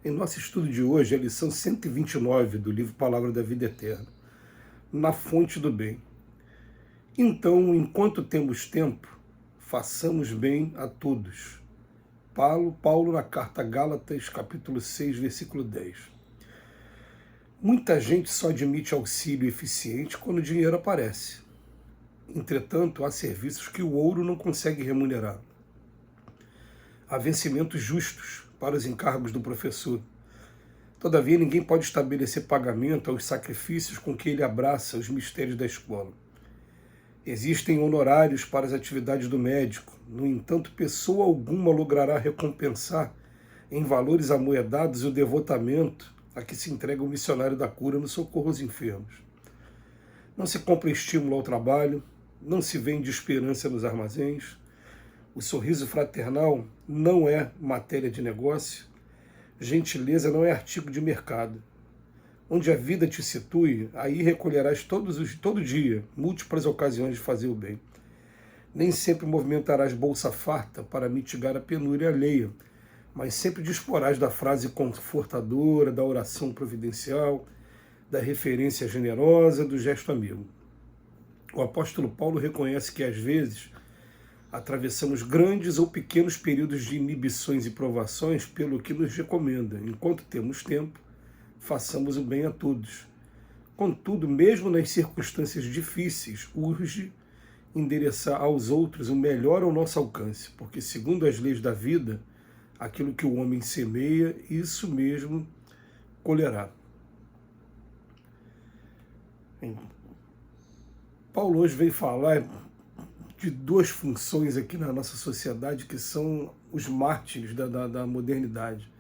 Em nosso estudo de hoje, a lição 129 do livro Palavra da Vida Eterna, na fonte do bem. Então, enquanto temos tempo, façamos bem a todos. Paulo na carta a Gálatas, capítulo 6, versículo 10. Muita gente só admite auxílio eficiente quando o dinheiro aparece. Entretanto, há serviços que o ouro não consegue remunerar. Há vencimentos justos para os encargos do professor. Todavia, ninguém pode estabelecer pagamento aos sacrifícios com que ele abraça os mistérios da escola. Existem honorários para as atividades do médico. No entanto, pessoa alguma logrará recompensar em valores amoedados o devotamento a que se entrega o missionário da cura no socorro aos enfermos. Não se compra estímulo ao trabalho, não se vende esperança nos armazéns. O sorriso fraternal não é matéria de negócio. Gentileza não é artigo de mercado. Onde a vida te situe, aí recolherás todo dia múltiplas ocasiões de fazer o bem. Nem sempre movimentarás bolsa farta para mitigar a penúria alheia, mas sempre disporás da frase confortadora, da oração providencial, da referência generosa, do gesto amigo. O apóstolo Paulo reconhece que, às vezes, atravessamos grandes ou pequenos períodos de inibições e provações, pelo que nos recomenda, enquanto temos tempo, façamos o bem a todos. Contudo, mesmo nas circunstâncias difíceis, urge endereçar aos outros o melhor ao nosso alcance, porque, segundo as leis da vida, aquilo que o homem semeia, isso mesmo colherá. Paulo hoje veio falar de duas funções aqui na nossa sociedade que são os mártires da modernidade.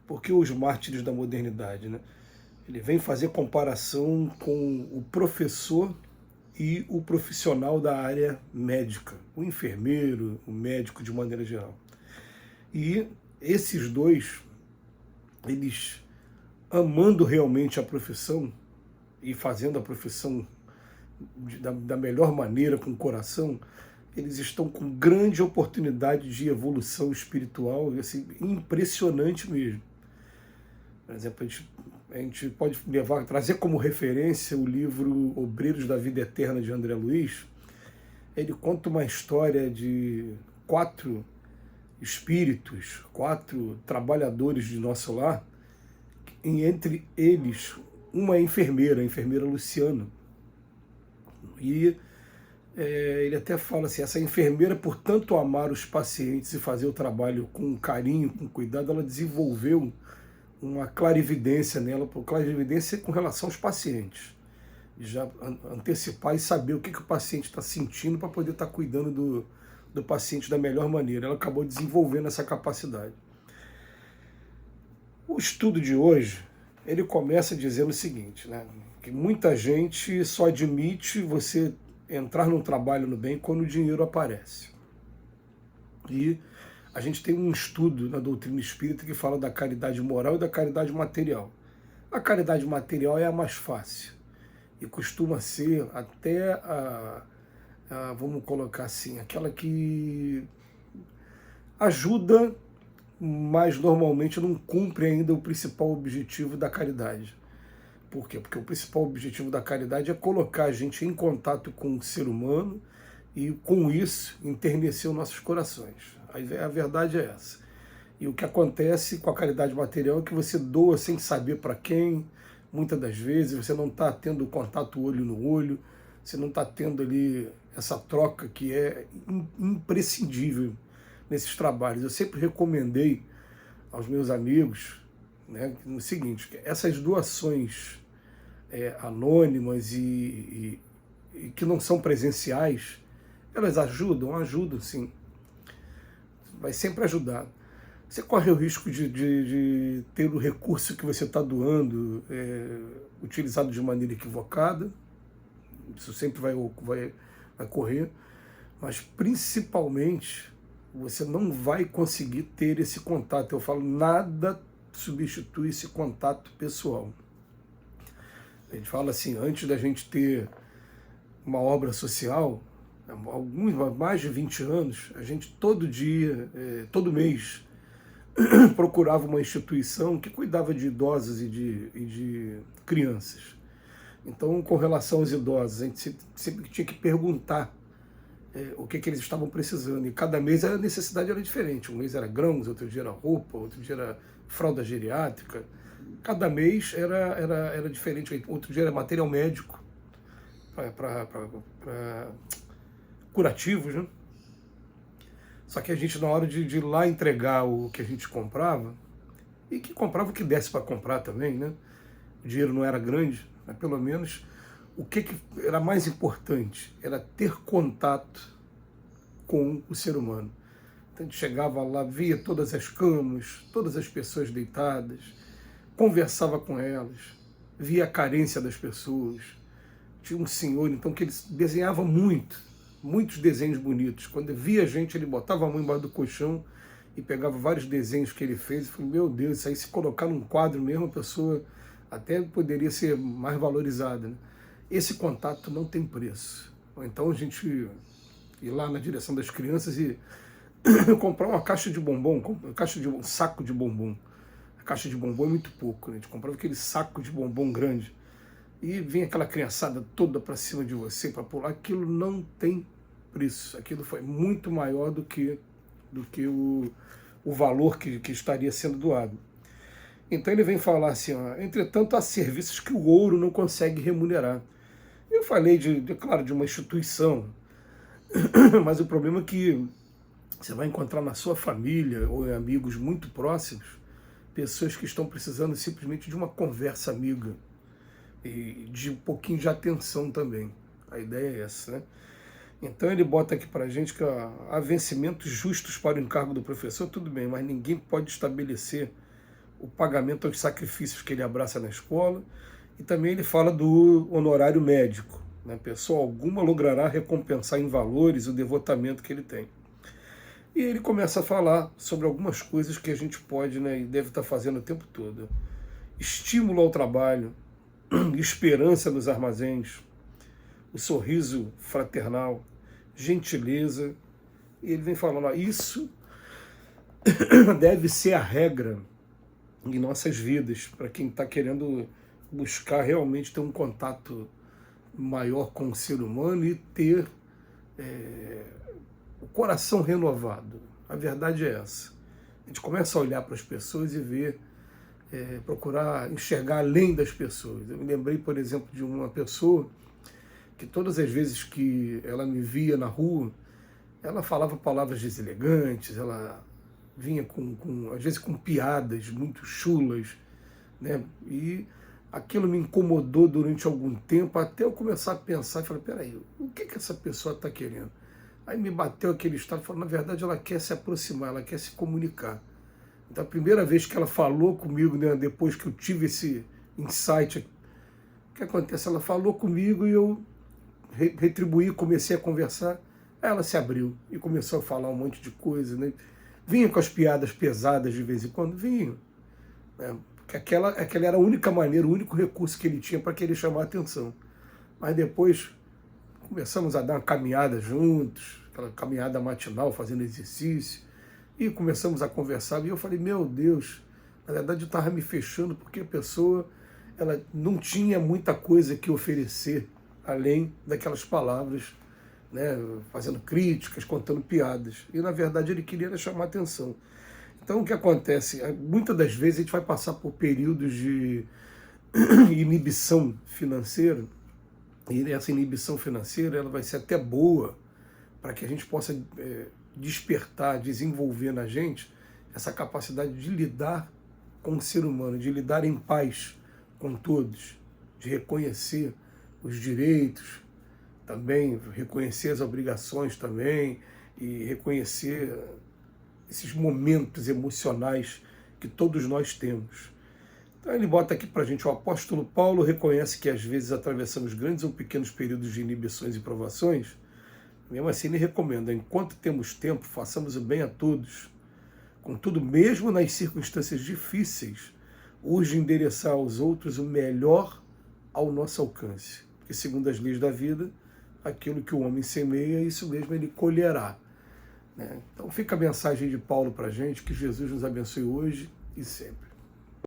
Por que os mártires da modernidade, né? Ele vem fazer comparação com o professor e o profissional da área médica, o enfermeiro, o médico de maneira geral. E esses dois, eles amando realmente a profissão e fazendo a profissão da melhor maneira, com o coração, eles estão com grande oportunidade de evolução espiritual, assim, impressionante mesmo. Por exemplo, a gente pode trazer como referência o livro Obreiros da Vida Eterna, de André Luiz. Ele conta uma história de 4 espíritos, 4 trabalhadores de nosso lar, e entre eles uma enfermeira, a enfermeira Luciana. E ele até fala assim, essa enfermeira, por tanto amar os pacientes e fazer o trabalho com carinho, com cuidado, ela desenvolveu uma clarividência nela, clarividência com relação aos pacientes. Já antecipar e saber o que o paciente está sentindo para poder estar cuidando do paciente da melhor maneira. Ela acabou desenvolvendo essa capacidade. O estudo de hoje, ele começa dizendo o seguinte, né? Que muita gente só admite você entrar num trabalho no bem quando o dinheiro aparece. E a gente tem um estudo na doutrina espírita que fala da caridade moral e da caridade material. A caridade material é a mais fácil e costuma ser até vamos colocar assim, aquela que ajuda, mas normalmente não cumpre ainda o principal objetivo da caridade. Por quê? Porque o principal objetivo da caridade é colocar a gente em contato com o ser humano e, com isso, enternecer os nossos corações. A verdade é essa. E o que acontece com a caridade material é que você doa sem saber para quem, muitas das vezes você não está tendo contato olho no olho, você não está tendo ali essa troca que é imprescindível nesses trabalhos. Eu sempre recomendei aos meus amigos, né, o seguinte, que essas doações anônimas e que não são presenciais, elas ajudam sim. Vai sempre ajudar. Você corre o risco de ter o recurso que você está doando utilizado de maneira equivocada, isso sempre vai correr, mas principalmente você não vai conseguir ter esse contato. Eu falo, nada substitui esse contato pessoal. A gente fala assim, antes da gente ter uma obra social, mais de 20 anos, a gente todo dia, todo mês, procurava uma instituição que cuidava de idosos e de crianças. Então, com relação aos idosos, a gente sempre tinha que perguntar o que eles estavam precisando. E cada mês a necessidade era diferente. Um mês era grãos, outro dia era roupa, outro dia era fralda geriátrica. Cada mês era diferente. Outro dia era material médico para curativos, né? Só que a gente, na hora de ir lá entregar o que a gente comprava, e que comprava o que desse para comprar também, né? O dinheiro não era grande, mas pelo menos o que era mais importante era ter contato com o ser humano. Então a gente chegava lá, via todas as camas, todas as pessoas deitadas, conversava com elas, via a carência das pessoas. Tinha um senhor, então, que ele desenhava muitos desenhos bonitos. Quando via a gente, ele botava a mão embaixo do colchão e pegava vários desenhos que ele fez e falei, meu Deus, isso aí se colocar num quadro mesmo, a pessoa até poderia ser mais valorizada, né? Esse contato não tem preço. Então a gente ir lá na direção das crianças e comprar uma caixa de bombom, um saco de bombom. A caixa de bombom é muito pouco, né? A gente comprava aquele saco de bombom grande e vinha aquela criançada toda para cima de você para pular. Aquilo não tem preço. Aquilo foi muito maior do que o valor que estaria sendo doado. Então ele vem falar assim, ó, entretanto há serviços que o ouro não consegue remunerar. Eu falei, claro, de uma instituição, mas o problema é que você vai encontrar na sua família ou em amigos muito próximos pessoas que estão precisando simplesmente de uma conversa amiga e de um pouquinho de atenção também. A ideia é essa, né? Então ele bota aqui para a gente que há vencimentos justos para o encargo do professor, tudo bem, mas ninguém pode estabelecer o pagamento aos sacrifícios que ele abraça na escola. E também ele fala do honorário médico, né? Pessoa alguma logrará recompensar em valores o devotamento que ele tem. E ele começa a falar sobre algumas coisas que a gente pode, né, e deve estar fazendo o tempo todo. Estímulo ao trabalho, esperança nos armazéns, o sorriso fraternal, gentileza. E ele vem falando, ó, isso deve ser a regra em nossas vidas, para quem está querendo buscar realmente ter um contato maior com o ser humano e ter o coração renovado. A verdade é essa. A gente começa a olhar para as pessoas e ver, procurar enxergar além das pessoas. Eu me lembrei, por exemplo, de uma pessoa que todas as vezes que ela me via na rua, ela falava palavras deselegantes, ela vinha às vezes com piadas muito chulas, né? E aquilo me incomodou durante algum tempo, até eu começar a pensar e falar, peraí, o que essa pessoa está querendo? Aí me bateu aquele estado, falou, na verdade ela quer se aproximar, ela quer se comunicar. Então a primeira vez que ela falou comigo, né, depois que eu tive esse insight, o que acontece? Ela falou comigo e eu retribuí, comecei a conversar, aí ela se abriu e começou a falar um monte de coisa, né? Vinha com as piadas pesadas de vez em quando, vinha, né? Porque aquela era a única maneira, o único recurso que ele tinha para querer chamar a atenção. Mas depois começamos a dar uma caminhada juntos, aquela caminhada matinal, fazendo exercício, e começamos a conversar, e eu falei, meu Deus, na verdade eu estava me fechando porque a pessoa ela não tinha muita coisa que oferecer, além daquelas palavras, né, fazendo críticas, contando piadas. E na verdade ele queria chamar atenção. Então o que acontece? Muitas das vezes a gente vai passar por períodos de inibição financeira, e essa inibição financeira ela vai ser até boa para que a gente possa despertar, desenvolver na gente essa capacidade de lidar com o ser humano, de lidar em paz com todos, de reconhecer os direitos, também reconhecer as obrigações também, e reconhecer esses momentos emocionais que todos nós temos. Então ele bota aqui para a gente, o apóstolo Paulo reconhece que às vezes atravessamos grandes ou pequenos períodos de inibições e provações, mesmo assim ele recomenda, enquanto temos tempo, façamos o bem a todos. Contudo, mesmo nas circunstâncias difíceis, urge endereçar aos outros o melhor ao nosso alcance. Porque segundo as leis da vida, aquilo que o homem semeia, isso mesmo ele colherá. né? Então fica a mensagem de Paulo para a gente, que Jesus nos abençoe hoje e sempre.